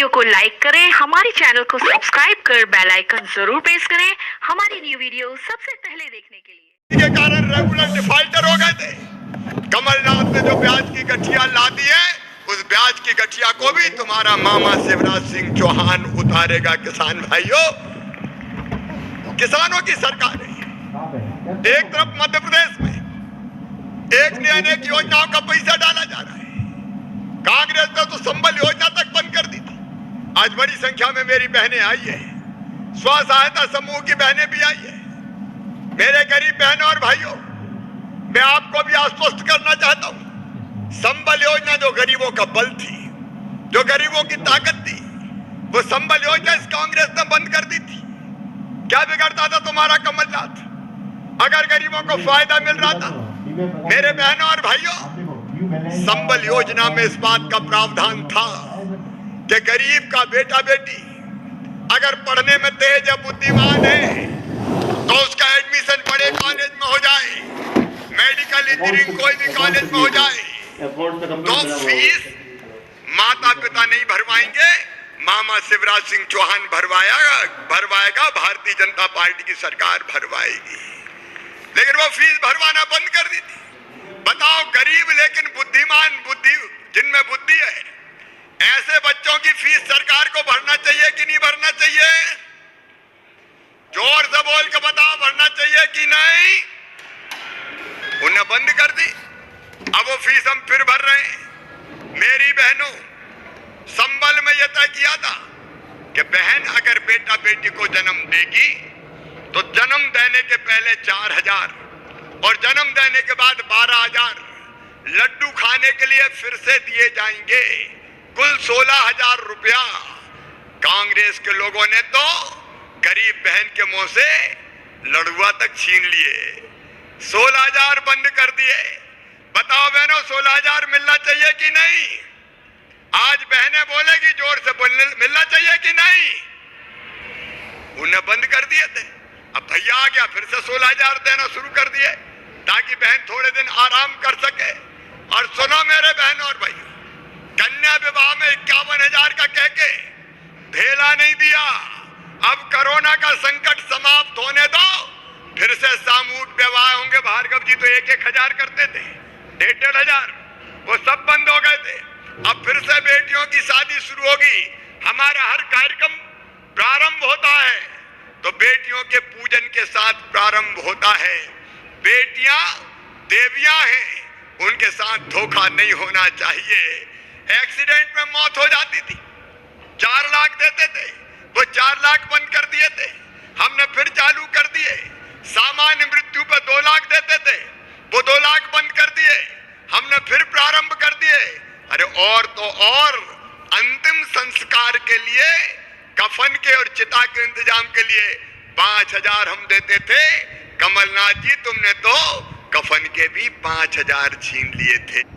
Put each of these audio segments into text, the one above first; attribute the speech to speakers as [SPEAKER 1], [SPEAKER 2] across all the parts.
[SPEAKER 1] Video को like करें, हमारे चैनल को सब्सक्राइब कर बेल आइकन जरूर प्रेस करें हमारी न्यू वीडियो सबसे पहले देखने के लिए।
[SPEAKER 2] के कारण रेगुलर डिफॉल्टर हो गए थे। कमलनाथ ने जो ब्याज की गठिया ला दी है, उस ब्याज की गठिया को भी तुम्हारा मामा शिवराज सिंह चौहान उतारेगा। किसान भाइयों, किसानों की सरकार है। एक तरफ मध्य प्रदेश में एक ने अनेक योजनाओं का पैसा डाला जा रहा है। कांग्रेस ने तो संबल योजना तक बंद कर दी थी। आज बड़ी संख्या में मेरी बहनें आई है, स्व सहायता समूह की बहनें भी आई है। मेरे गरीब बहनों और भाइयों, मैं आपको भी आश्वस्त करना चाहता हूं, संबल योजना जो गरीबों का बल थी, जो गरीबों की ताकत थी, वो संबल योजना इस कांग्रेस ने बंद कर दी थी। क्या बिगड़ता था तुम्हारा कमलनाथ? अगर गरीबों को फायदा मिल रहा था। मेरे बहनों और भाइयों, संबल योजना में इस बात का प्रावधान था कि गरीब का बेटा बेटी अगर पढ़ने में तेज या बुद्धिमान है तो उसका एडमिशन बड़े कॉलेज में हो जाए, मेडिकल इंजीनियरिंग कोई भी कॉलेज में हो जाए, तो फीस माता पिता नहीं भरवाएंगे, मामा शिवराज सिंह चौहान भरवाएगा, भारतीय जनता पार्टी की सरकार भरवाएगी। लेकिन वो फीस भरवाना बंद कर दी थी। बताओ, गरीब लेकिन बुद्धिमान, जिनमें बुद्धि है, ऐसे बच्चों की फीस सरकार को भरना चाहिए कि नहीं भरना चाहिए? जोर से बोल के बताओ, भरना चाहिए कि नहीं? उन्हें बंद कर दी। अब वो फीस हम फिर भर रहे हैं। मेरी बहनों, संबल में यह तय किया था कि बहन अगर बेटा बेटी को जन्म देगी तो जन्म देने के पहले 4,000 और जन्म देने के बाद 12,000 लड्डू खाने के लिए फिर से दिए जाएंगे। कुल 16,000 रुपया कांग्रेस के लोगों ने तो गरीब बहन के मुंह से लड़ुआ तक छीन लिए। 16,000 बंद कर दिए। बताओ बहनों, 16,000 मिलना चाहिए कि नहीं? आज बहनें बोलेगी जोर से, मिलना चाहिए कि नहीं? उन्हें बंद कर दिए थे। अब भैया आ गया, फिर से 16,000 देना शुरू कर दिए ताकि बहन थोड़े दिन आराम कर सके। और सुनो मेरे बहनों और भाई, कन्या विवाह में 51,000 का कह के ढेला नहीं दिया। अब कोरोना का संकट समाप्त होने दो, फिर से सामूहिक विवाह होंगे। भार्गव जी तो 1,000 करते थे, 1,500, वो सब बंद हो गए थे। अब फिर से बेटियों की शादी शुरू होगी। हमारा हर कार्यक्रम प्रारंभ होता है तो बेटियों के पूजन के साथ प्रारंभ होता है। बेटियां देवियां हैं, उनके साथ धोखा नहीं होना चाहिए। एक्सीडेंट में मौत हो जाती थी, 4 लाख देते थे, वो 4 लाख बंद कर दिए थे, हमने फिर चालू कर दिए। सामान्य मृत्यु पर 2 लाख देते थे, वो 2 लाख बंद कर दिए, हमने फिर प्रारंभ कर दिए। अरे और तो और, अंतिम संस्कार के लिए, कफन के और चिता के इंतजाम के लिए 5,000 हम देते थे। कमलनाथ जी, तुमने तो कफन के भी 5,000 छीन लिए थे।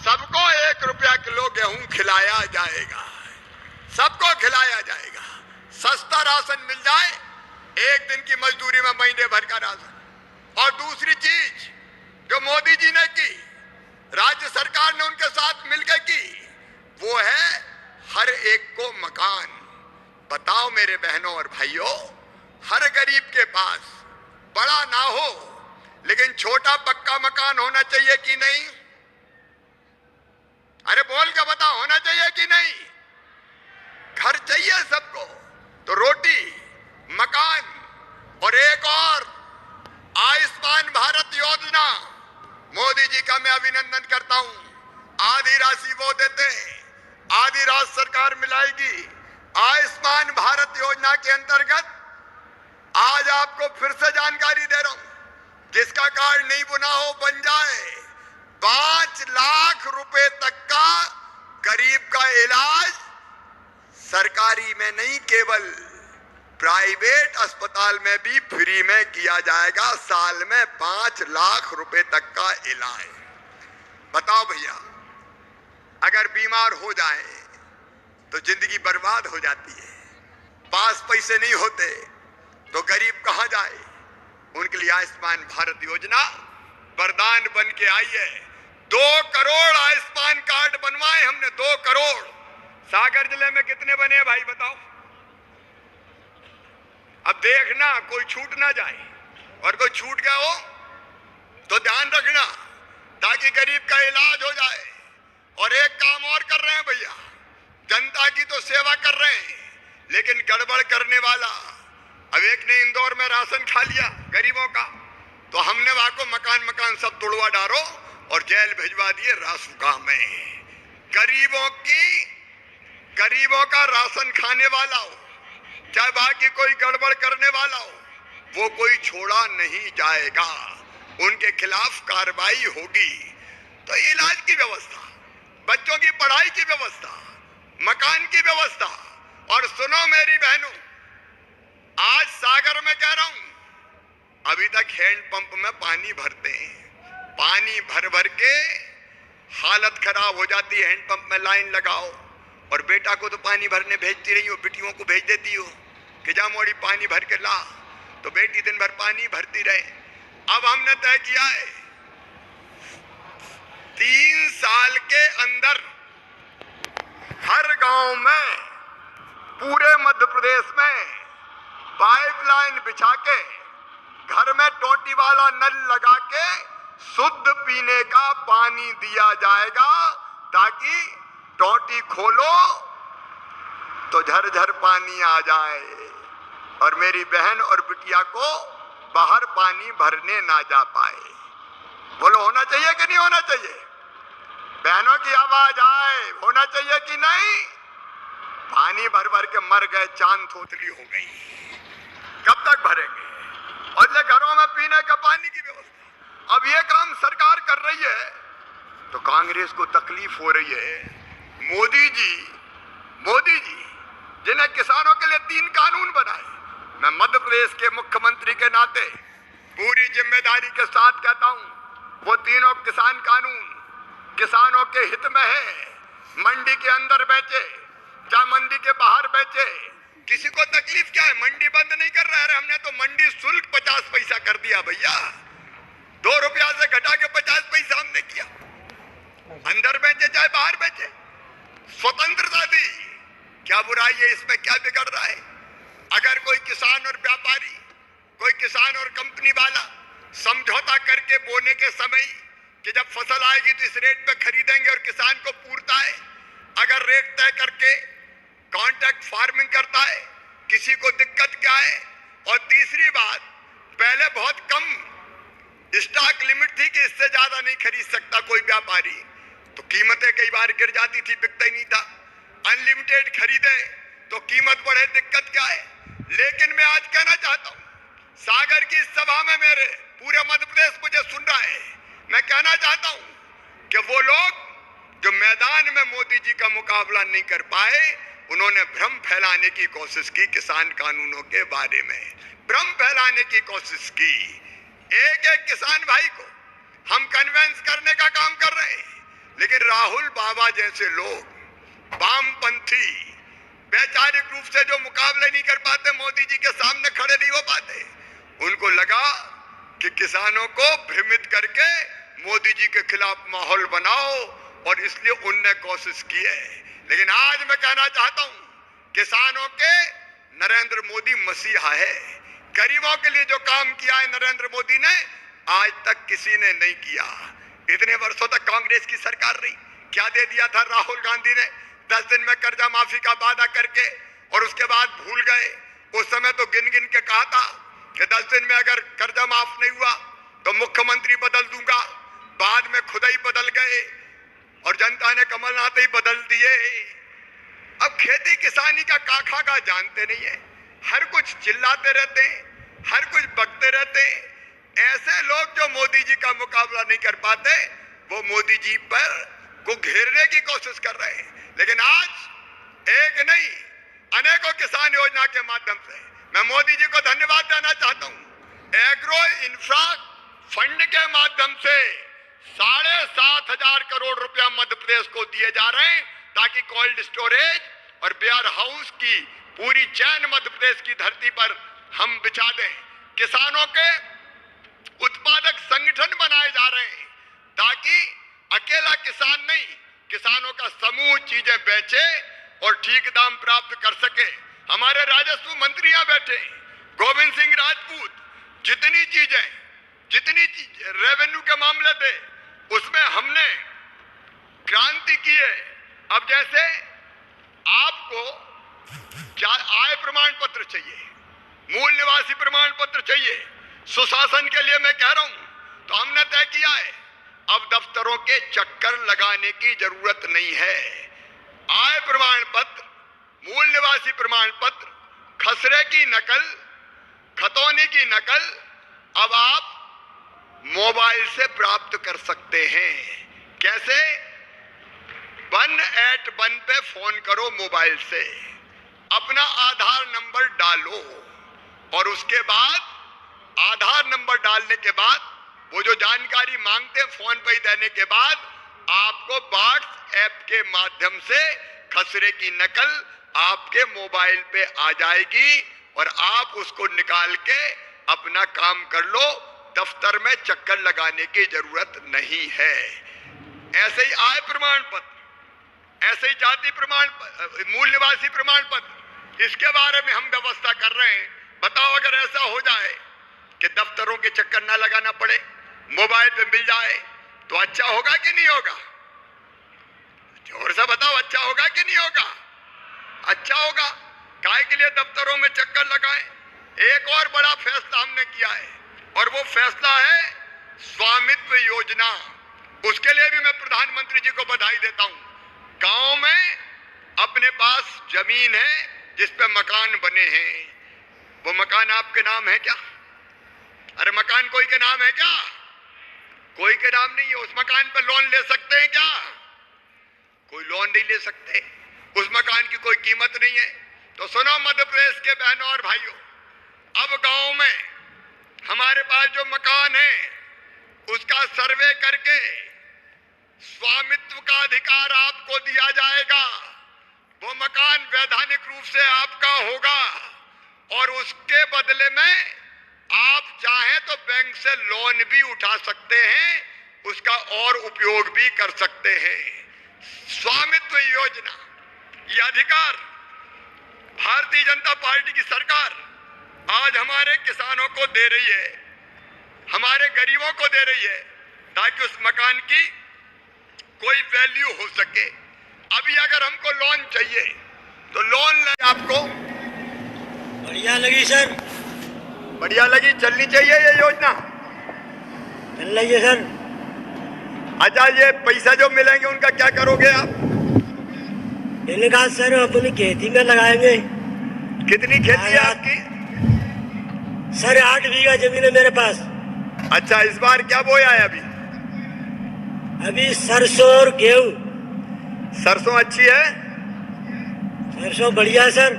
[SPEAKER 2] सबको 1 रुपया किलो गेहूं खिलाया जाएगा, सबको खिलाया जाएगा। सस्ता राशन मिल जाए, 1 दिन की मजदूरी में महीने भर का राशन। और दूसरी चीज जो मोदी जी ने की, राज्य सरकार ने उनके साथ मिलकर की, वो है हर एक को मकान। बताओ मेरे बहनों और भाइयों, हर गरीब के पास बड़ा ना हो लेकिन छोटा पक्का मकान होना चाहिए कि नहीं? अरे बोल के बताओ, होना चाहिए कि नहीं? घर चाहिए सबको, तो रोटी, मकान और एक और आयुष्मान भारत योजना। मोदी जी का मैं अभिनंदन करता हूं। आधी राशि वो देते हैं, आधी राशि सरकार मिलाएगी। आयुष्मान भारत योजना के अंतर्गत आज आपको फिर से जानकारी दे रहा हूं, जिसका कार्ड नहीं बना हो बन जाए। 5 लाख रुपए तक का गरीब का इलाज सरकारी में नहीं, केवल प्राइवेट अस्पताल में भी फ्री में किया जाएगा। साल में 5 लाख रुपए तक का इलाज। बताओ भैया, अगर बीमार हो जाए तो जिंदगी बर्बाद हो जाती है। पास पैसे नहीं होते तो गरीब कहां जाए। उनके लिए आयुष्मान भारत योजना वरदान बन के आई है। 2 करोड़ आयुष्मान कार्ड बनवाए हमने, 2 करोड़। सागर जिले में कितने बने भाई बताओ। अब देखना कोई छूट ना जाए, और कोई छूट गया हो तो ध्यान रखना, ताकि गरीब का इलाज हो जाए। और एक काम और कर रहे हैं भैया, जनता की तो सेवा कर रहे हैं, लेकिन गड़बड़ करने वाला, अब एक ने इंदौर में राशन खा लिया गरीबों का, तो हमने वहां को मकान सब तोड़वा डालो और जेल भिजवा दिए रासुका में। गरीबों का राशन खाने वाला हो, चाहे बाकी कोई गड़बड़ करने वाला हो, वो कोई छोड़ा नहीं जाएगा। उनके खिलाफ कार्रवाई होगी। तो इलाज की व्यवस्था, बच्चों की पढ़ाई की व्यवस्था, मकान की व्यवस्था। और सुनो मेरी बहनों, आज सागर में कह रहा हूं, अभी तक हैंडपंप में पानी भरते हैं, पानी भर भर के हालत खराब हो जाती है। हैंडपंप में लाइन लगाओ, और बेटा को तो पानी भरने भेजती रही हो, बेटियों को भेज देती हो कि जा मोड़ी पानी भर के ला, तो बेटी दिन भर पानी भरती रहे। अब हमने तय किया है 3 साल के अंदर हर गांव में, पूरे मध्य प्रदेश में पाइपलाइन बिछा के, घर में टोटी वाला नल लगा के शुद्ध पीने का पानी दिया जाएगा, ताकि टोटी खोलो तो झरझर पानी आ जाए और मेरी बहन और बिटिया को बाहर पानी भरने ना जा पाए। बोलो होना चाहिए कि नहीं होना चाहिए? बहनों की आवाज आए, होना चाहिए कि नहीं? पानी भर भर के मर गए, चांद थोतली हो गई, कब तक भरेंगे? और ये घरों में पीने का पानी की व्यवस्था, अब ये काम सरकार कर रही है तो कांग्रेस को तकलीफ हो रही है। मोदी जी जिन्हें किसानों के लिए 3 कानून बनाए, मैं मध्य प्रदेश के मुख्यमंत्री के नाते पूरी जिम्मेदारी के साथ कहता हूं, वो तीनों किसान कानून किसानों के हित में है। मंडी के अंदर बेचे चाहे मंडी के बाहर बेचे, किसी को तकलीफ क्या है? मंडी बंद नहीं कर रहा है, हमने तो मंडी शुल्क 50 पैसा कर दिया भैया, 2 रुपया से घटा के 50 पैसा हमने किया। अंदर बेचे चाहे बाहर बेचे, स्वतंत्रता दी, क्या बुराई है इसमें? क्या बिगड़ रहा है? अगर कोई किसान और व्यापारी, कोई किसान और कंपनी वाला समझौता करके बोने के समय कि जब फसल आएगी तो इस रेट पे खरीदेंगे और किसान को पूरता है, अगर रेट तय करके कॉन्ट्रैक्ट फार्मिंग करता है, किसी को दिक्कत क्या है? और तीसरी बात, पहले बहुत कम स्टॉक लिमिट थी कि इससे ज्यादा नहीं खरीद सकता कोई व्यापारी, तो कीमतें कई बार गिर जाती थी, बिकता ही नहीं था। अनलिमिटेड खरीदे तो कीमत बढ़े, दिक्कत क्या है? लेकिन मैं आज कहना चाहता हूं, सागर की इस सभा में मेरे पूरे मध्य प्रदेश मुझे सुन रहा है, मैं कहना चाहता हूं कि वो लोग जो मैदान में मोदी जी का मुकाबला नहीं कर पाए, उन्होंने भ्रम फैलाने की कोशिश की, किसान कानूनों के बारे में भ्रम फैलाने की कोशिश की। एक एक किसान भाई को हम कन्विंस करने का काम कर रहे हैं, लेकिन राहुल बाबा जैसे लोग, वामपंथी, वैचारिक रूप से जो मुकाबले नहीं कर पाते, मोदी जी के सामने खड़े नहीं हो पाते, उनको लगा कि किसानों को भ्रमित करके मोदी जी के खिलाफ माहौल बनाओ, और इसलिए उनने कोशिश की है। लेकिन आज मैं कहना चाहता हूं, किसानों के नरेंद्र मोदी मसीहा है। गरीबों के लिए जो काम किया है नरेंद्र मोदी ने, आज तक किसी ने नहीं किया। इतने वर्षों तक कांग्रेस की सरकार रही, क्या दे दिया था राहुल गांधी ने? 10 दिन में कर्जा माफी का वादा करके, और उसके बाद भूल गए। उस समय तो गिन गिन के कहा था कि 10 दिन में अगर कर्जा माफ नहीं हुआ तो मुख्यमंत्री बदल दूंगा। बाद में खुद ही बदल गए और जनता ने कमलनाथ ही बदल दिए। अब खेती किसानी का काखा का जानते नहीं है, हर कुछ चिल्लाते रहते हैं, हर कुछ बकते रहते हैं। ऐसे लोग जो मोदी जी का मुकाबला नहीं कर पाते, वो मोदी जी पर को घेरने की कोशिश कर रहे हैं। लेकिन आज एक नहीं, अनेकों किसान योजना के माध्यम से मैं मोदी जी को धन्यवाद देना चाहता हूं। एग्रो इंफ्रा फंड के माध्यम से 7,500 करोड़ रुपया मध्य प्रदेश को दिए जा रहे हैं ताकि कोल्ड स्टोरेज और वेयर हाउस की पूरी चैन मध्य प्रदेश की धरती पर हम बिछा दें। किसानों के उत्पादक संगठन बनाए जा रहे हैं ताकि अकेला किसान नहीं, किसानों का समूह चीजें बेचे और ठीक दाम प्राप्त कर सके। हमारे राजस्व मंत्री यहां बैठे, गोविंद सिंह राजपूत, जितनी रेवेन्यू के मामले थे उसमें हमने क्रांति की है। अब जैसे आपको आय प्रमाण पत्र चाहिए, मूल निवासी प्रमाण पत्र चाहिए, सुशासन के लिए मैं कह रहा हूं, तो हमने तय किया है अब दफ्तरों के चक्कर लगाने की जरूरत नहीं है। आय प्रमाण पत्र, मूल निवासी प्रमाण पत्र, खसरे की नकल, खतौनी की नकल अब आप मोबाइल से प्राप्त कर सकते हैं। कैसे? 181 पे फोन करो मोबाइल से, अपना आधार नंबर डालो और उसके बाद आधार नंबर डालने के बाद वो जो जानकारी मांगते हैं फोन पे ही देने के बाद आपको व्हाट्सएप के माध्यम से खसरे की नकल आपके मोबाइल पे आ जाएगी और आप उसको निकाल के अपना काम कर लो। दफ्तर में चक्कर लगाने की जरूरत नहीं है। ऐसे ही आय प्रमाण पत्र, ऐसे ही जाति प्रमाण, मूल निवासी प्रमाण पत्र, इसके बारे में हम व्यवस्था कर रहे हैं। बताओ अगर ऐसा हो जाए कि दफ्तरों के चक्कर ना लगाना पड़े, मोबाइल पे मिल जाए तो अच्छा होगा कि नहीं होगा? जोर से बताओ, अच्छा होगा कि नहीं होगा? अच्छा होगा। काहे के लिए दफ्तरों में चक्कर लगाएं? एक और बड़ा फैसला हमने किया है और वो फैसला है स्वामित्व योजना। उसके लिए भी मैं प्रधानमंत्री जी को बधाई देता हूं। गांव में अपने पास जमीन है जिस पे मकान बने हैं, वो मकान आपके नाम है क्या? अरे मकान कोई के नाम है क्या? कोई के नाम नहीं है। उस मकान पर लोन ले सकते हैं क्या? कोई लोन नहीं ले सकते। उस मकान की कोई कीमत नहीं है। तो सुनो मध्य प्रदेश के बहनों और भाइयों, अब गांव में हमारे पास जो मकान है उसका सर्वे करके स्वामित्व का अधिकार आपको दिया जाएगा। वो मकान वैधानिक रूप से आपका होगा और उसके बदले में आप चाहें तो बैंक से लोन भी उठा सकते हैं, उसका और उपयोग भी कर सकते हैं। स्वामित्व योजना, ये अधिकार भारतीय जनता पार्टी की सरकार आज हमारे किसानों को दे रही है, हमारे गरीबों को दे रही है ताकि उस मकान की कोई वैल्यू हो सके। अभी अगर हमको लोन चाहिए तो लोन ले आपको।
[SPEAKER 3] बढ़िया लगी सर,
[SPEAKER 2] बढ़िया लगी, चलनी चाहिए ये योजना।
[SPEAKER 3] चल रही है सर।
[SPEAKER 2] अच्छा, ये पैसा जो मिलेंगे उनका क्या करोगे आप?
[SPEAKER 3] मैंने कहा सर अपनी खेती में लगाएंगे।
[SPEAKER 2] कितनी खेती है आपकी?
[SPEAKER 3] सर 8 बीघा जमीन है मेरे पास।
[SPEAKER 2] अच्छा, इस बार क्या बोया है अभी?
[SPEAKER 3] अभी सरसों और गेहूं।
[SPEAKER 2] सरसों अच्छी है?
[SPEAKER 3] सरसों बढ़िया है सर।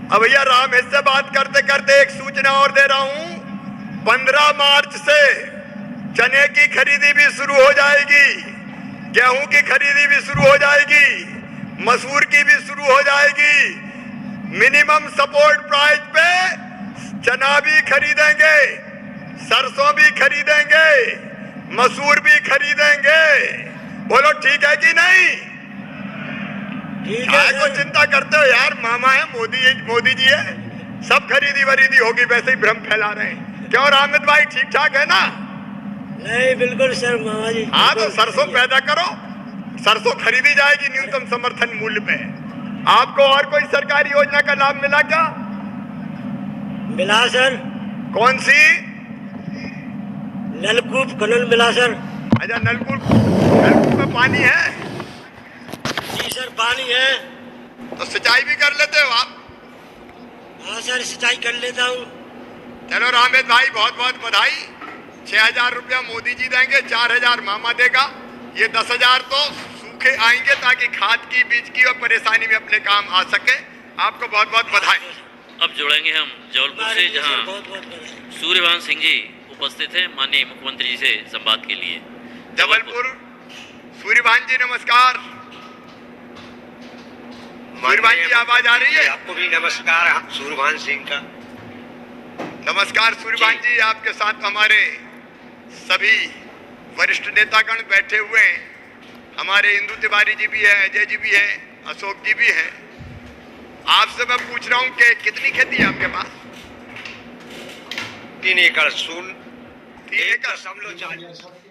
[SPEAKER 2] अब भैया राम इससे बात करते करते एक सूचना और दे रहा हूं। 15 मार्च से चने की खरीदी भी शुरू हो जाएगी, गेहूं की खरीदी भी शुरू हो जाएगी, मसूर की भी शुरू हो जाएगी। मिनिमम सपोर्ट प्राइस पे चना भी खरीदेंगे, सरसों भी खरीदेंगे, मसूर भी खरीदेंगे। बोलो ठीक है कि नहीं?
[SPEAKER 3] ठीक है।
[SPEAKER 2] को चिंता करते हो यार, मामा है, मोदी जी है, सब खरीदी वरीदी होगी, वैसे ही भ्रम फैला रहे हैं। क्यों रामित भाई, ठीक ठाक है ना?
[SPEAKER 3] नहीं बिल्कुल सर मामा जी।
[SPEAKER 2] हाँ तो सरसों पैदा करो, सरसों खरीदी जाएगी न्यूनतम समर्थन मूल्य पे। आपको और कोई सरकारी योजना का लाभ मिला क्या?
[SPEAKER 3] मिला सर।
[SPEAKER 2] कौन सी?
[SPEAKER 3] नलकूप खनन मिला सर।
[SPEAKER 2] अच्छा, नलकूप में पानी है?
[SPEAKER 3] जी सर पानी है।
[SPEAKER 2] तो सिंचाई भी कर लेते हो आप?
[SPEAKER 3] हाँ सर सिंचाई कर लेता हूँ।
[SPEAKER 2] चलो रामेद भाई बहुत बहुत बधाई। 6,000 रुपया मोदी जी देंगे, 4,000 मामा देगा, ये 10,000 तो सूखे आएंगे ताकि खाद की, बीज की और परेशानी में अपने काम आ सके। आपको बहुत बहुत बधाई।
[SPEAKER 4] अब जुड़ेंगे हम जबलपुर से, जहां सूर्यभान सिंह जी उपस्थित हैं माननीय मुख्यमंत्री जी से संवाद के लिए।
[SPEAKER 2] जबलपुर सूर्यभान जी नमस्कार। सूर्यभान जी आवाज आ रही है?
[SPEAKER 5] आपको भी नमस्कार सूर्यभान सिंह का।
[SPEAKER 2] नमस्कार सूर्यभान जी, आपके साथ हमारे सभी वरिष्ठ नेतागण बैठे हुए हैं। हमारे इंदु तिवारी जी भी है, अजय जी भी है, अशोक जी भी है। आपसे मैं पूछ रहा हूं कि कितनी खेती है आपके पास?
[SPEAKER 5] 3 एकड़
[SPEAKER 2] 3 एकड़।
[SPEAKER 5] 1.40